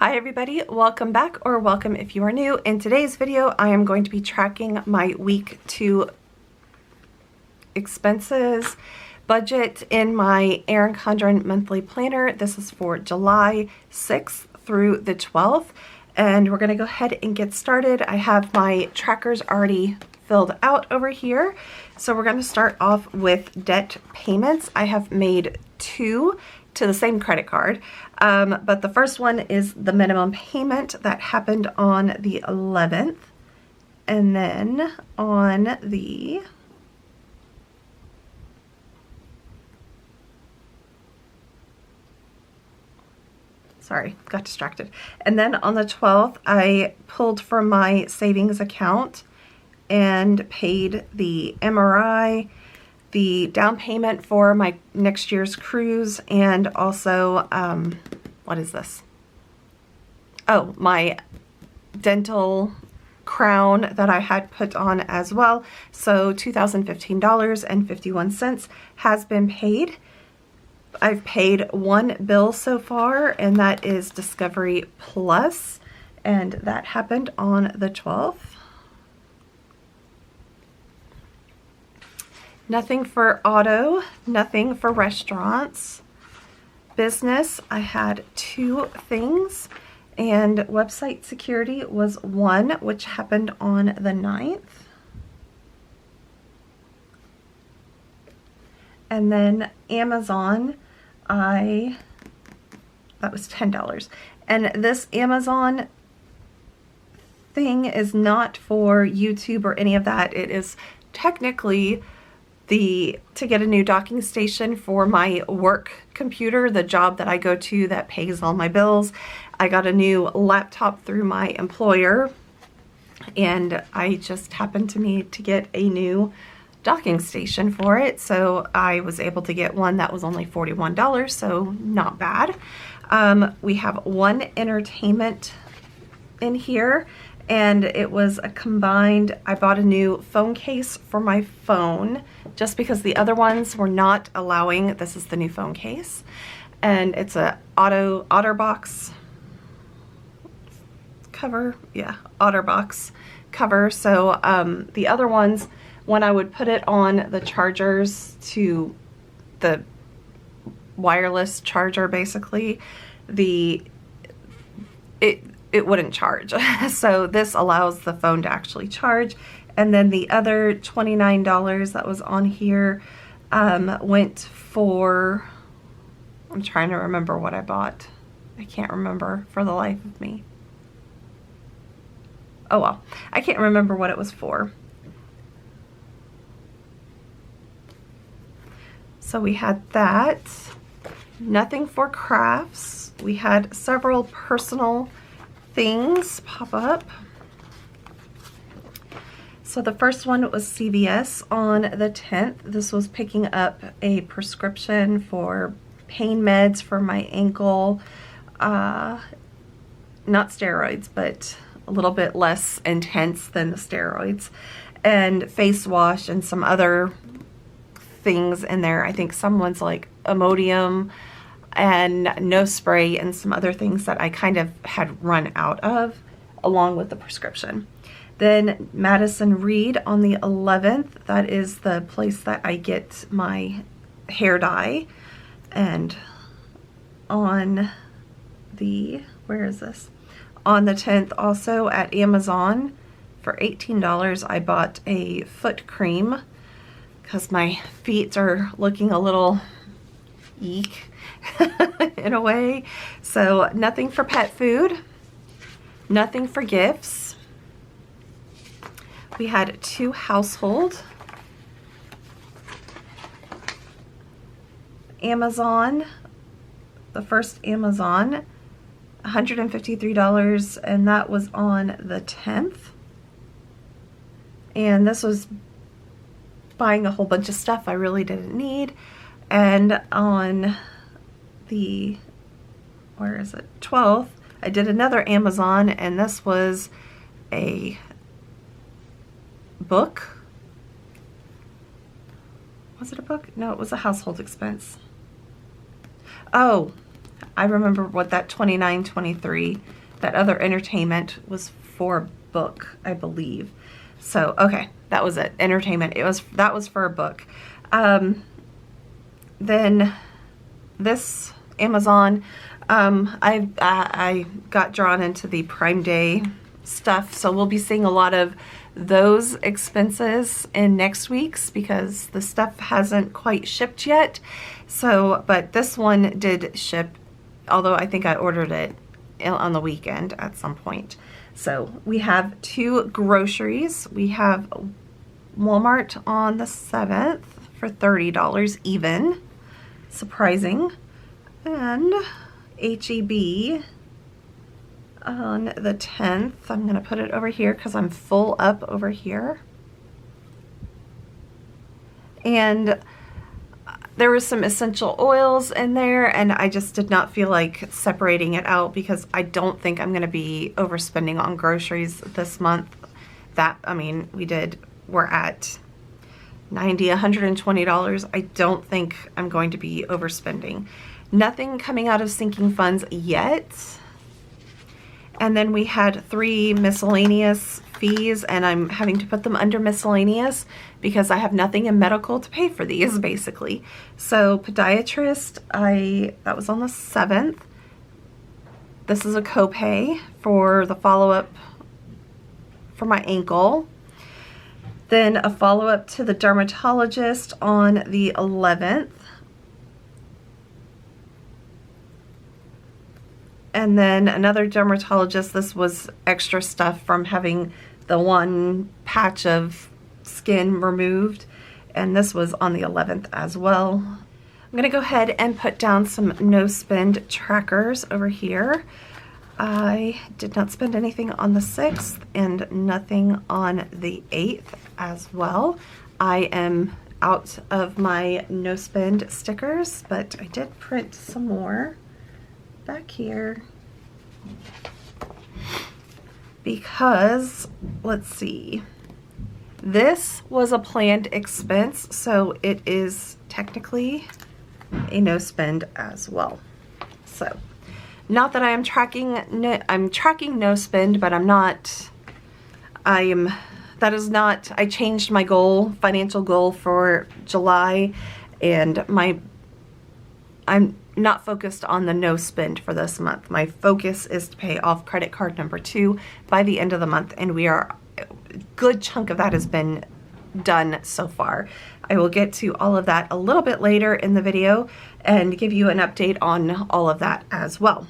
Hi everybody, welcome back, or welcome if you are new. In today's video, I am going to be tracking my week 2 expenses budget in my Erin Condren Monthly Planner. This is for July 6th through the 12th, and we're going to go ahead and get started. I have my trackers already filled out over here, so we're going to start off with debt payments. I have made 2 to the same credit card, but the first one is the minimum payment that happened on the 11th, and then on the got distracted. And then on the 12th, I pulled from my savings account and paid the MRI, the down payment for my next year's cruise, and also, what is this? Oh, my dental crown that I had put on as well. So $2,015.51 has been paid. I've paid 1 bill so far, and that is Discovery Plus, and that happened on the 12th. Nothing for auto, nothing for restaurants. Business, I had 2 things, and website security was 1, which happened on the 9th. And then Amazon, that was $10. And this Amazon thing is not for YouTube or any of that. It is technically to get a new docking station for my work computer, the job that I go to that pays all my bills. I got a new laptop through my employer, and I just happened to need to get a new docking station for it, so I was able to get one that was only $41, so not bad. We have 1 entertainment in here, and it was a combined, I bought a new phone case for my phone just because the other ones were not allowing. This is the new phone case, and it's a OtterBox cover. Yeah, OtterBox cover. So the other ones, when I would put it on the chargers to the wireless charger, basically, it wouldn't charge. So this allows the phone to actually charge. And then the other $29 that was on here went for, I'm trying to remember what I bought. I can't remember for the life of me. Oh well, I can't remember what it was for. So we had that. Nothing for crafts. We had several personal things pop up. So the first one was CVS on the 10th. This was picking up a prescription for pain meds for my ankle. Not steroids, but a little bit less intense than the steroids. And face wash and some other things in there. I think someone's like Imodium and no spray and some other things that I kind of had run out of, along with the prescription. Then Madison Reed on the 11th, that is the place that I get my hair dye. And on the, where is this? On the 10th, also at Amazon, for $18, I bought a foot cream because my feet are looking a little eek in a way. So nothing for pet food, nothing for gifts. We had 2 household. Amazon, the first Amazon, $153, and that was on the 10th. And this was buying a whole bunch of stuff I really didn't need. And on the, where is it, 12th, I did another Amazon, and this was a book. Was it a book? No, it was a household expense. Oh, I remember what that $29.23, that other entertainment was for a book, I believe. So, okay, that was it. Entertainment. That was for a book. Then this Amazon, I got drawn into the Prime Day stuff, so we'll be seeing a lot of those expenses in next week's because the stuff hasn't quite shipped yet. So, but this one did ship, although I think I ordered it on the weekend at some point. So we have 2 groceries. We have Walmart on the 7th for $30 even. Surprising. And HEB on the 10th. I'm going to put it over here because I'm full up over here. And there was some essential oils in there, and I just did not feel like separating it out because I don't think I'm going to be overspending on groceries this month. I mean, we're at $90, $120. I don't think I'm going to be overspending. Nothing coming out of sinking funds yet. And then we had 3 miscellaneous fees, and I'm having to put them under miscellaneous because I have nothing in medical to pay for these, basically. So podiatrist, that was on the 7th. This is a copay for the follow-up for my ankle. Then a follow-up to the dermatologist on the 11th. And then another dermatologist. This was extra stuff from having the one patch of skin removed. And this was on the 11th as well. I'm going to go ahead and put down some no spend trackers over here. I did not spend anything on the 6th and nothing on the 8th as well. I am out of my no spend stickers, but I did print some more back here because, let's see, this was a planned expense, so it is technically a no spend as well. So, not that I am tracking, I'm tracking no spend, but that is not, I changed my financial goal for July, and I'm not focused on the no spend for this month. My focus is to pay off credit card number 2 by the end of the month, and a good chunk of that has been done so far. I will get to all of that a little bit later in the video and give you an update on all of that as well.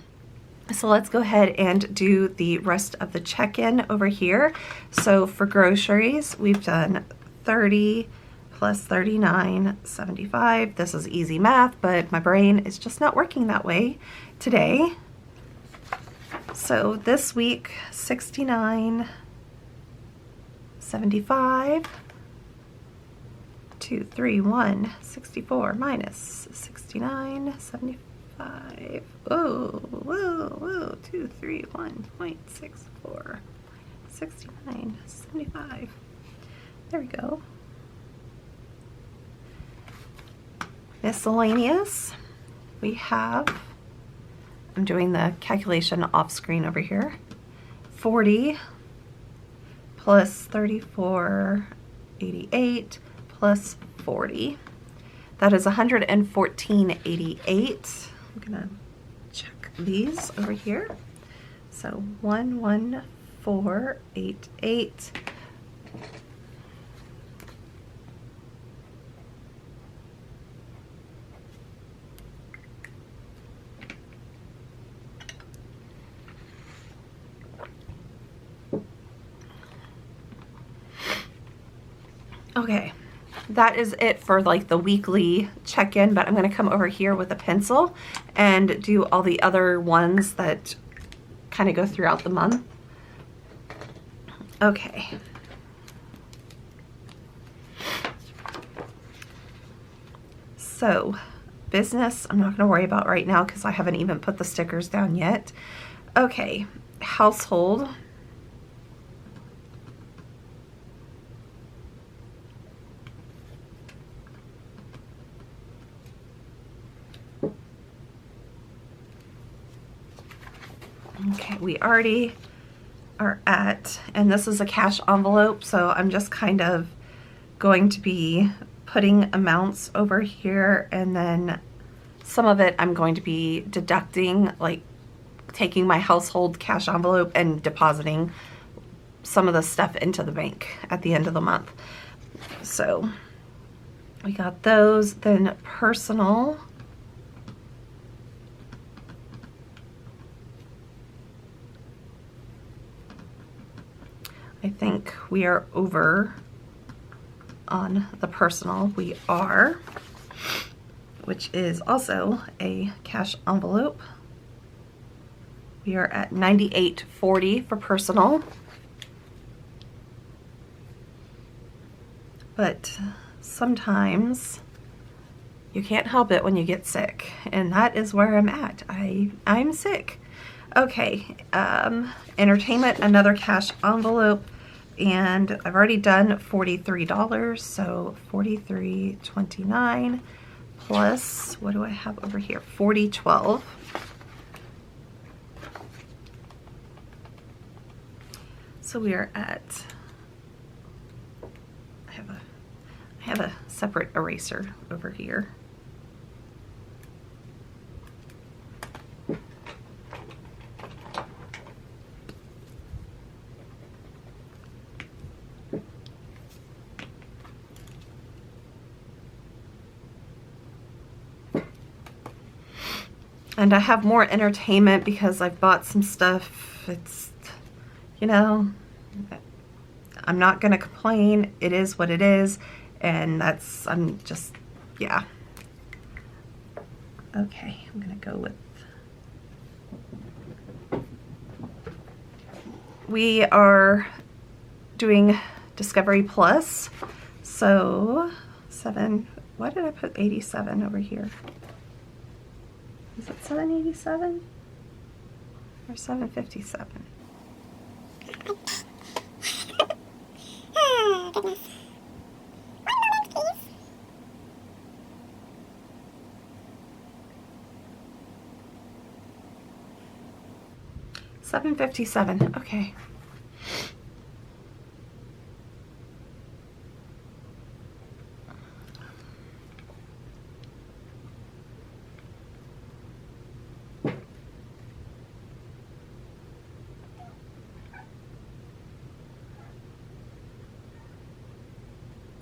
So let's go ahead and do the rest of the check-in over here. So for groceries, we've done 30 plus 39, 75. This is easy math, but my brain is just not working that way today. So this week, 69, 75, 2, 3, 1, 64 minus 69, 75. Whoa, whoa, whoa, 2, 3, 1.64, 69, 75. There we go. Miscellaneous, we have, I'm doing the calculation off screen over here, 40 plus 34.88 plus 40. That is 114.88. I'm gonna check these over here. So 11488. Okay, that is it for like the weekly check-in, but I'm going to come over here with a pencil and do all the other ones that kind of go throughout the month. Okay. So, business, I'm not going to worry about right now because I haven't even put the stickers down yet. Okay, household. Okay, we already are at, and this is a cash envelope, so I'm just kind of going to be putting amounts over here, and then some of it I'm going to be deducting, like taking my household cash envelope and depositing some of the stuff into the bank at the end of the month. So we got those. Then personal, I think we are over on the personal. We are, which is also a cash envelope. We are at $98.40 for personal. But sometimes you can't help it when you get sick, and that is where I'm at. I'm sick. Okay, entertainment, another cash envelope, and I've already done $43, so $43.29 plus, what do I have over here? $40.12. So we are at, I have a separate eraser over here. And I have more entertainment because I've bought some stuff. It's, you know, I'm not gonna complain. It is what it is. And that's, I'm just, yeah. Okay, I'm gonna go with, we are doing Discovery Plus. So 7, why did I put 87 over here? Is it 787 or 757? Oh, goodness. 757, okay.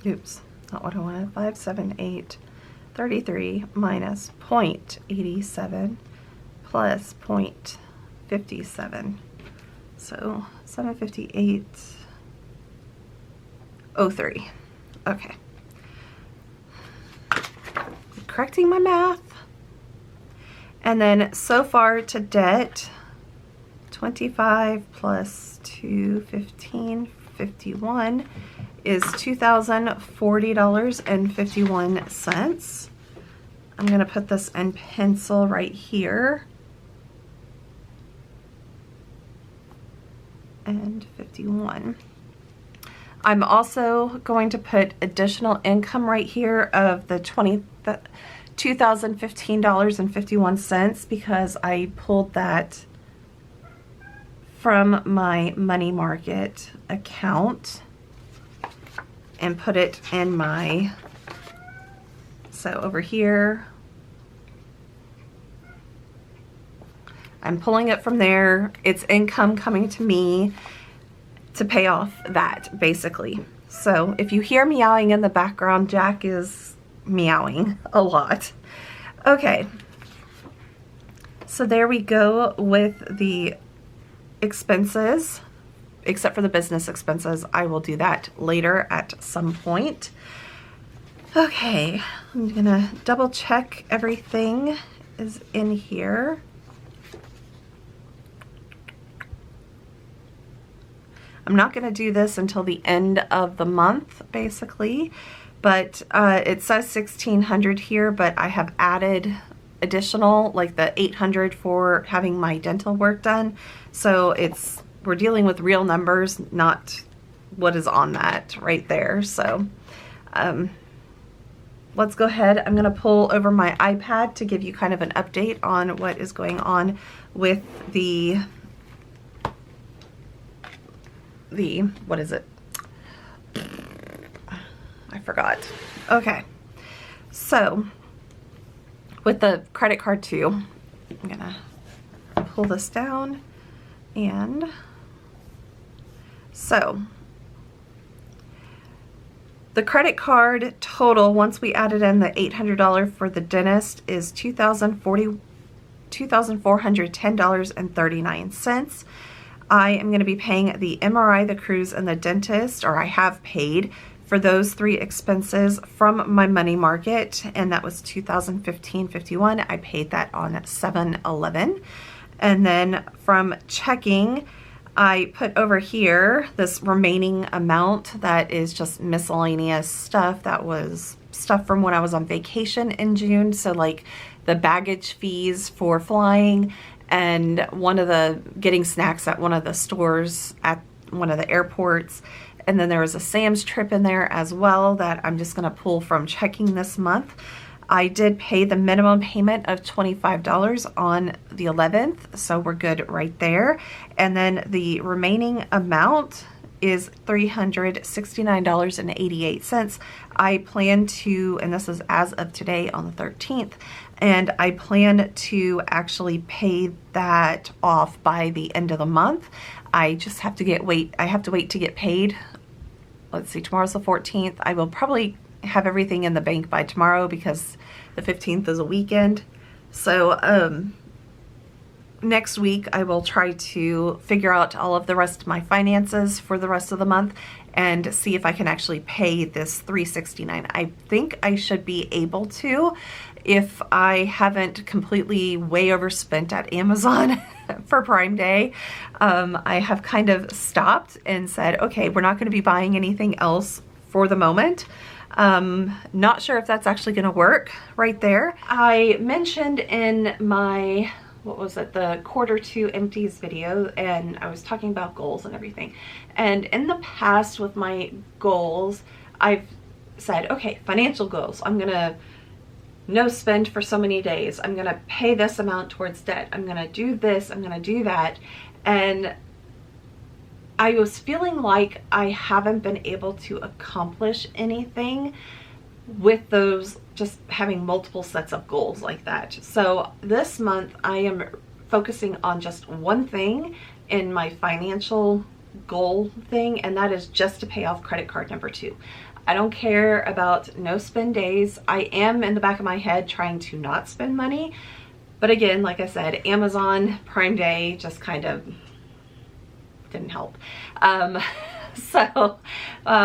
Oops, not what I wanted. 578.33 minus 0.87 plus 0.57. So 758.03. Okay. Correcting my math. And then so far to debt, 25 plus 215.51 is $2,040.51. I'm going to put this in pencil right here. And 51. I'm also going to put additional income right here of the $2,015.51 because I pulled that from my money market account and put it in my, so over here, I'm pulling it from there. It's income coming to me to pay off that, basically. So if you hear meowing in the background, Jack is meowing a lot. Okay, so there we go with the expenses, except for the business expenses. I will do that later at some point. Okay, I'm gonna double check everything is in here. I'm not going to do this until the end of the month, basically, but it says $1,600 here, but I have added additional, like the $800 for having my dental work done. So we're dealing with real numbers, not what is on that right there. So let's go ahead. I'm going to pull over my iPad to give you kind of an update on what is going on with the the, what is it? I forgot. Okay. So with the credit card too, I'm gonna pull this down, and so the credit card total, once we added in the $800 for the dentist, is $2,410.39. I am going to be paying the MRI, the cruise, and the dentist, or I have paid for those 3 expenses from my money market, and that was $2,015.51. I paid that on 7/11. And then from checking, I put over here this remaining amount that is just miscellaneous stuff. That was stuff from when I was on vacation in June. So like the baggage fees for flying, and getting snacks at one of the stores at one of the airports. And then there was a Sam's trip in there as well that I'm just gonna pull from checking this month. I did pay the minimum payment of $25 on the 11th, so we're good right there. And then the remaining amount is $369.88. I plan to, and this is as of today on the 13th, and I plan to actually pay that off by the end of the month. I just have to wait to get paid. Let's see, tomorrow's the 14th. I will probably have everything in the bank by tomorrow because the 15th is a weekend. So next week I will try to figure out all of the rest of my finances for the rest of the month and see if I can actually pay this $369. I think I should be able to if I haven't completely way overspent at Amazon for Prime Day. I have kind of stopped and said, okay, we're not going to be buying anything else for the moment. Not sure if that's actually going to work right there. I mentioned in my, what was it, the quarter 2 empties video, and I was talking about goals and everything. And in the past with my goals, I've said, okay, financial goals. I'm going to no spend for so many days. I'm going to pay this amount towards debt. I'm going to do this. I'm going to do that. And I was feeling like I haven't been able to accomplish anything with those, just having multiple sets of goals like that. So this month I am focusing on just one thing in my financial goal thing, and that is just to pay off credit card number 2. I don't care about no spend days. I am in the back of my head trying to not spend money, but again, like I said, Amazon Prime Day just kind of didn't help. So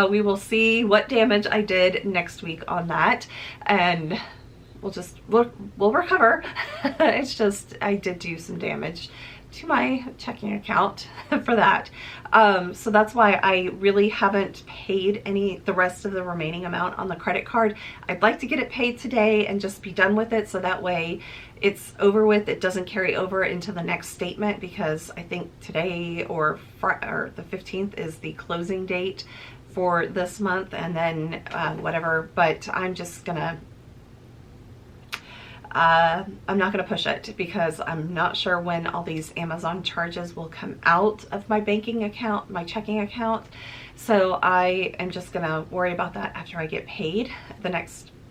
we will see what damage I did next week on that, and we'll recover. It's just I did do some damage to my checking account for that. So that's why I really haven't paid the rest of the remaining amount on the credit card. I'd like to get it paid today and just be done with it, so that way it's over with. It doesn't carry over into the next statement, because I think today or the 15th is the closing date for this month, and then whatever. But I'm just gonna I'm not going to push it because I'm not sure when all these Amazon charges will come out of my banking account, my checking account. So I am just going to worry about that after I get paid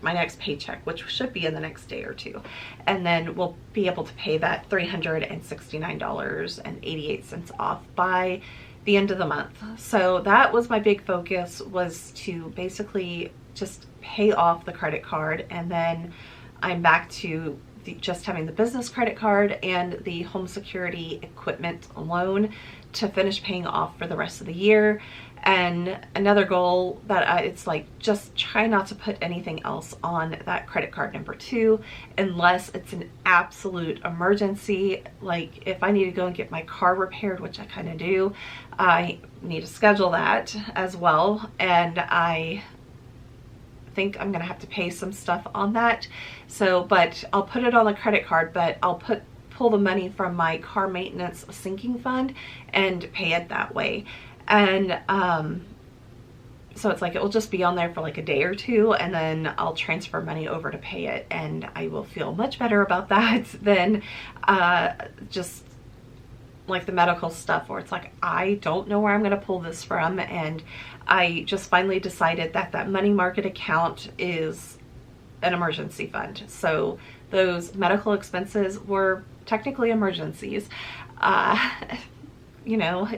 my next paycheck, which should be in the next day or 2. And then we'll be able to pay that $369.88 off by the end of the month. So that was my big focus, was to basically just pay off the credit card, and then I'm back to just having the business credit card and the home security equipment loan to finish paying off for the rest of the year. And another goal that it's like, just try not to put anything else on that credit card number 2 unless it's an absolute emergency. Like if I need to go and get my car repaired, which I kind of do, I need to schedule that as well. And I think I'm gonna have to pay some stuff on that. So, but I'll put it on the credit card, but I'll pull the money from my car maintenance sinking fund and pay it that way. And so it's like it will just be on there for like a day or 2, and then I'll transfer money over to pay it, and I will feel much better about that than just like the medical stuff where it's like, I don't know where I'm going to pull this from. And I just finally decided that that money market account is an emergency fund. So those medical expenses were technically emergencies. You know,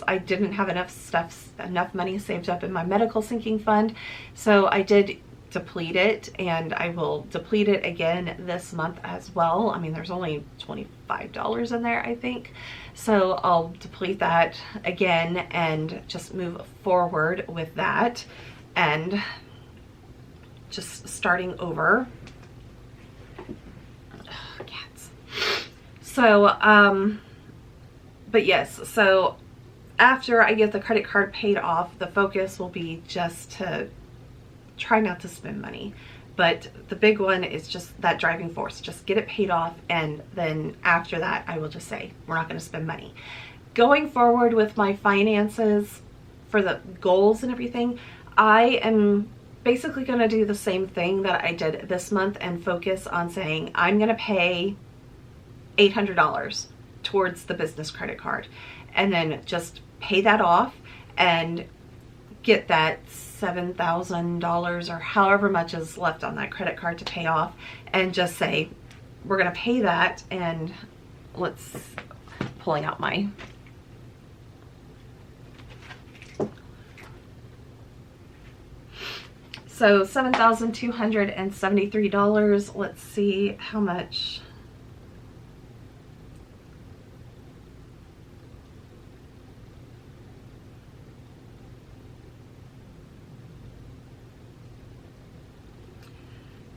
I didn't have enough money saved up in my medical sinking fund. So I did deplete it, and I will deplete it again this month as well. I mean, there's only $25 in there, I think. So I'll deplete that again and just move forward with that and just starting over. Oh, cats. So, but yes, so after I get the credit card paid off, the focus will be just to try not to spend money. But the big one is just that driving force. Just get it paid off, and then after that, I will just say, we're not going to spend money. Going forward with my finances for the goals and everything, I am basically going to do the same thing that I did this month and focus on saying, I'm going to pay $800 towards the business credit card, and then just pay that off and get that $7,000 or however much is left on that credit card to pay off, and just say, we're going to pay that. And let's pulling out my so $7,273. Let's see how much.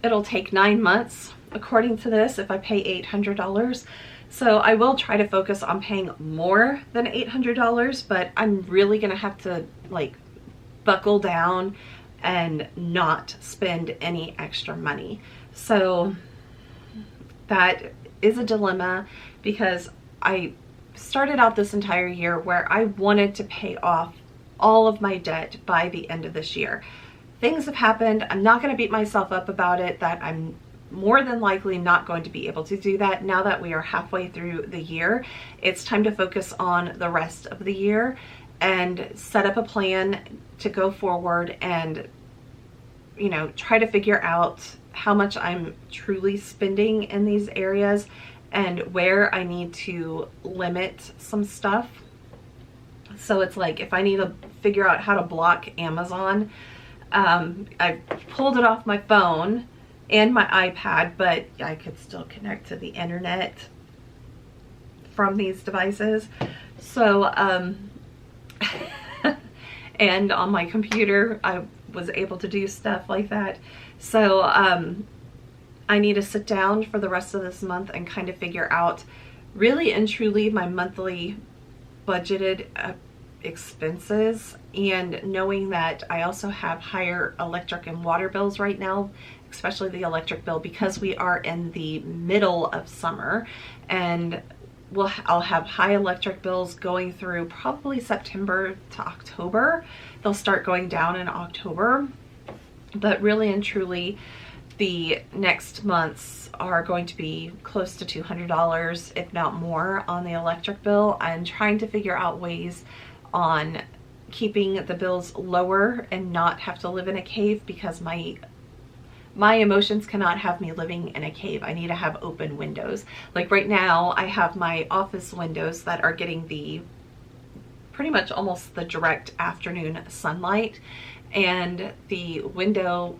It'll take 9 months, according to this, if I pay $800. So I will try to focus on paying more than $800, but I'm really gonna have to like buckle down and not spend any extra money. So that is a dilemma, because I started out this entire year where I wanted to pay off all of my debt by the end of this year. Things have happened. I'm not going to beat myself up about it, that I'm more than likely not going to be able to do that. Now that we are halfway through the year, it's time to focus on the rest of the year and set up a plan to go forward and, you know, try to figure out how much I'm truly spending in these areas and where I need to limit some stuff. So it's like, if I need to figure out how to block Amazon, I pulled it off my phone and my iPad, but I could still connect to the internet from these devices. So, and on my computer, I was able to do stuff like that. So, I need to sit down for the rest of this month and kind of figure out really and truly my monthly budgeted expenses, and knowing that I also have higher electric and water bills right now, especially the electric bill, because we are in the middle of summer, and I'll have high electric bills going through probably September to October. They'll start going down in October, but really and truly the next months are going to be close to $200, if not more, on the electric bill. I'm trying to figure out ways on keeping the bills lower and not have to live in a cave, because my emotions cannot have me living in a cave. I need to have open windows. Like right now, I have my office windows that are getting the pretty much almost the direct afternoon sunlight, and the window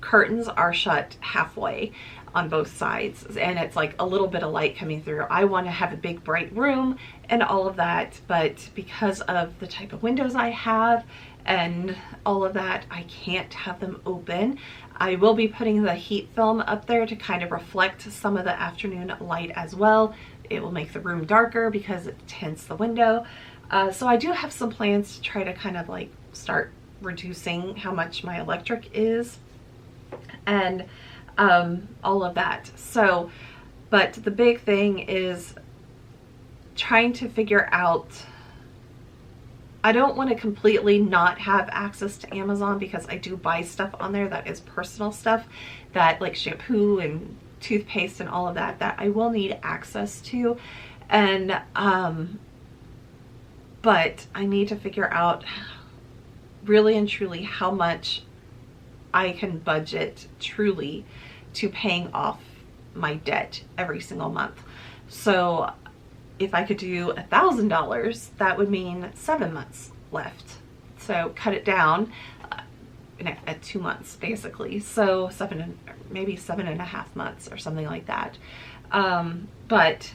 curtains are shut halfway on both sides, and it's like a little bit of light coming through. I want to have a big bright room and all of that, but because of the type of windows I have and all of that, I can't have them open. I will be putting the heat film up there to kind of reflect some of the afternoon light as well. It will make the room darker because it tints the window. So I do have some plans to try to kind of like start reducing how much my electric is and all of that. So, but the big thing is trying to figure out, I don't want to completely not have access to Amazon, because I do buy stuff on there that is personal stuff, that like shampoo and toothpaste and all of that, that I will need access to. And but I need to figure out really and truly how much I can budget truly to paying off my debt every single month. So if I could do $1,000, that would mean 7 months left. So cut it down at 2 months basically. So maybe 7.5 months or something like that. But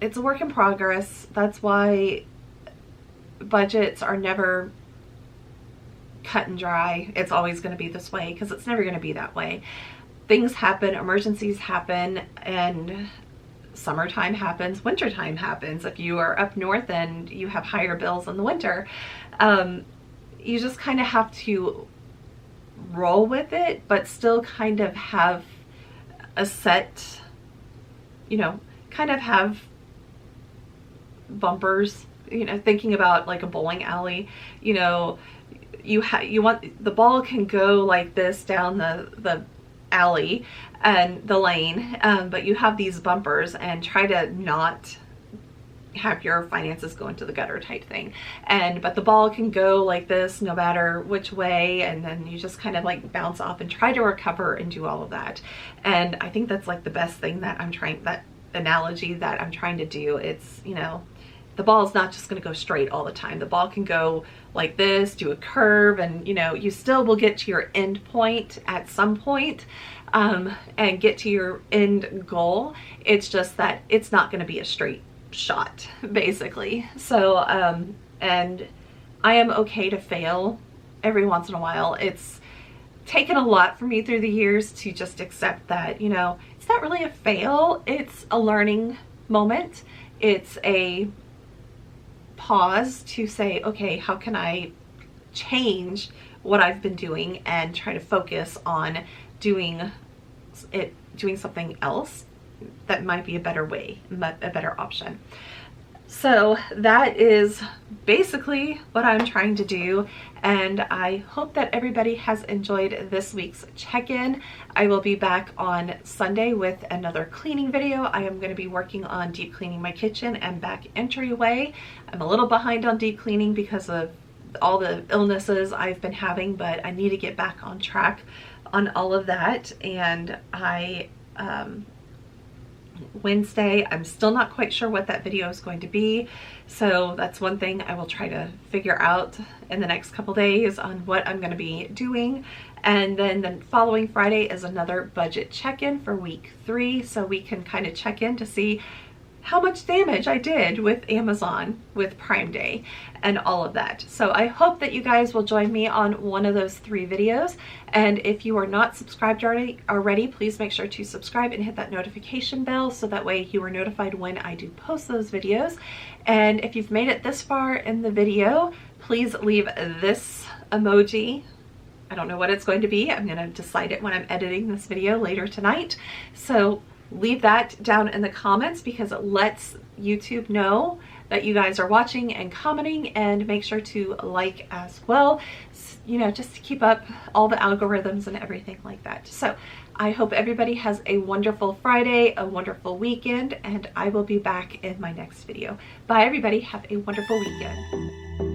it's a work in progress. That's why budgets are never cut and dry. It's always going to be this way, because it's never going to be that way. Things happen, emergencies happen, and summertime happens, wintertime happens. If you are up north and you have higher bills in the winter, you just kind of have to roll with it, but still kind of have a set, kind of have bumpers, thinking about like a bowling alley, you want the ball can go like this down the alley and the lane, but you have these bumpers, and try to not have your finances go into the gutter type thing. But the ball can go like this no matter which way, and then you just kind of like bounce off and try to recover and do all of that. And I think that's like the best thing that that analogy that I'm trying to do. It's, the ball is not just going to go straight all the time. The ball can go like this, do a curve, and you still will get to your end point at some point, and get to your end goal. It's just that it's not going to be a straight shot basically. So and I am okay to fail every once in a while. It's taken a lot for me through the years to just accept that, it's not really a fail, it's a learning moment. It's a pause to say, okay, how can I change what I've been doing and try to focus on doing something else that might be a better way, a better option. So that is basically what I'm trying to do, and I hope that everybody has enjoyed this week's check-in. I will be back on Sunday with another cleaning video. I am going to be working on deep cleaning my kitchen and back entryway. I'm a little behind on deep cleaning because of all the illnesses I've been having, but I need to get back on track on all of that. And Wednesday, I'm still not quite sure what that video is going to be, so that's one thing I will try to figure out in the next couple days on what I'm going to be doing. And then the following Friday is another budget check-in for week 3, so we can kind of check in to see how much damage I did with Amazon with Prime Day and all of that. So I hope that you guys will join me on one of those 3 videos. And if you are not subscribed already, please make sure to subscribe and hit that notification bell so that way you are notified when I do post those videos. And if you've made it this far in the video, please leave this emoji. I don't know what it's going to be. I'm going to decide it when I'm editing this video later tonight. So leave that down in the comments, because it lets YouTube know that you guys are watching and commenting, and make sure to like as well, just to keep up all the algorithms and everything like that. So I hope everybody has a wonderful Friday, a wonderful weekend, and I will be back in my next video. Bye everybody, have a wonderful weekend.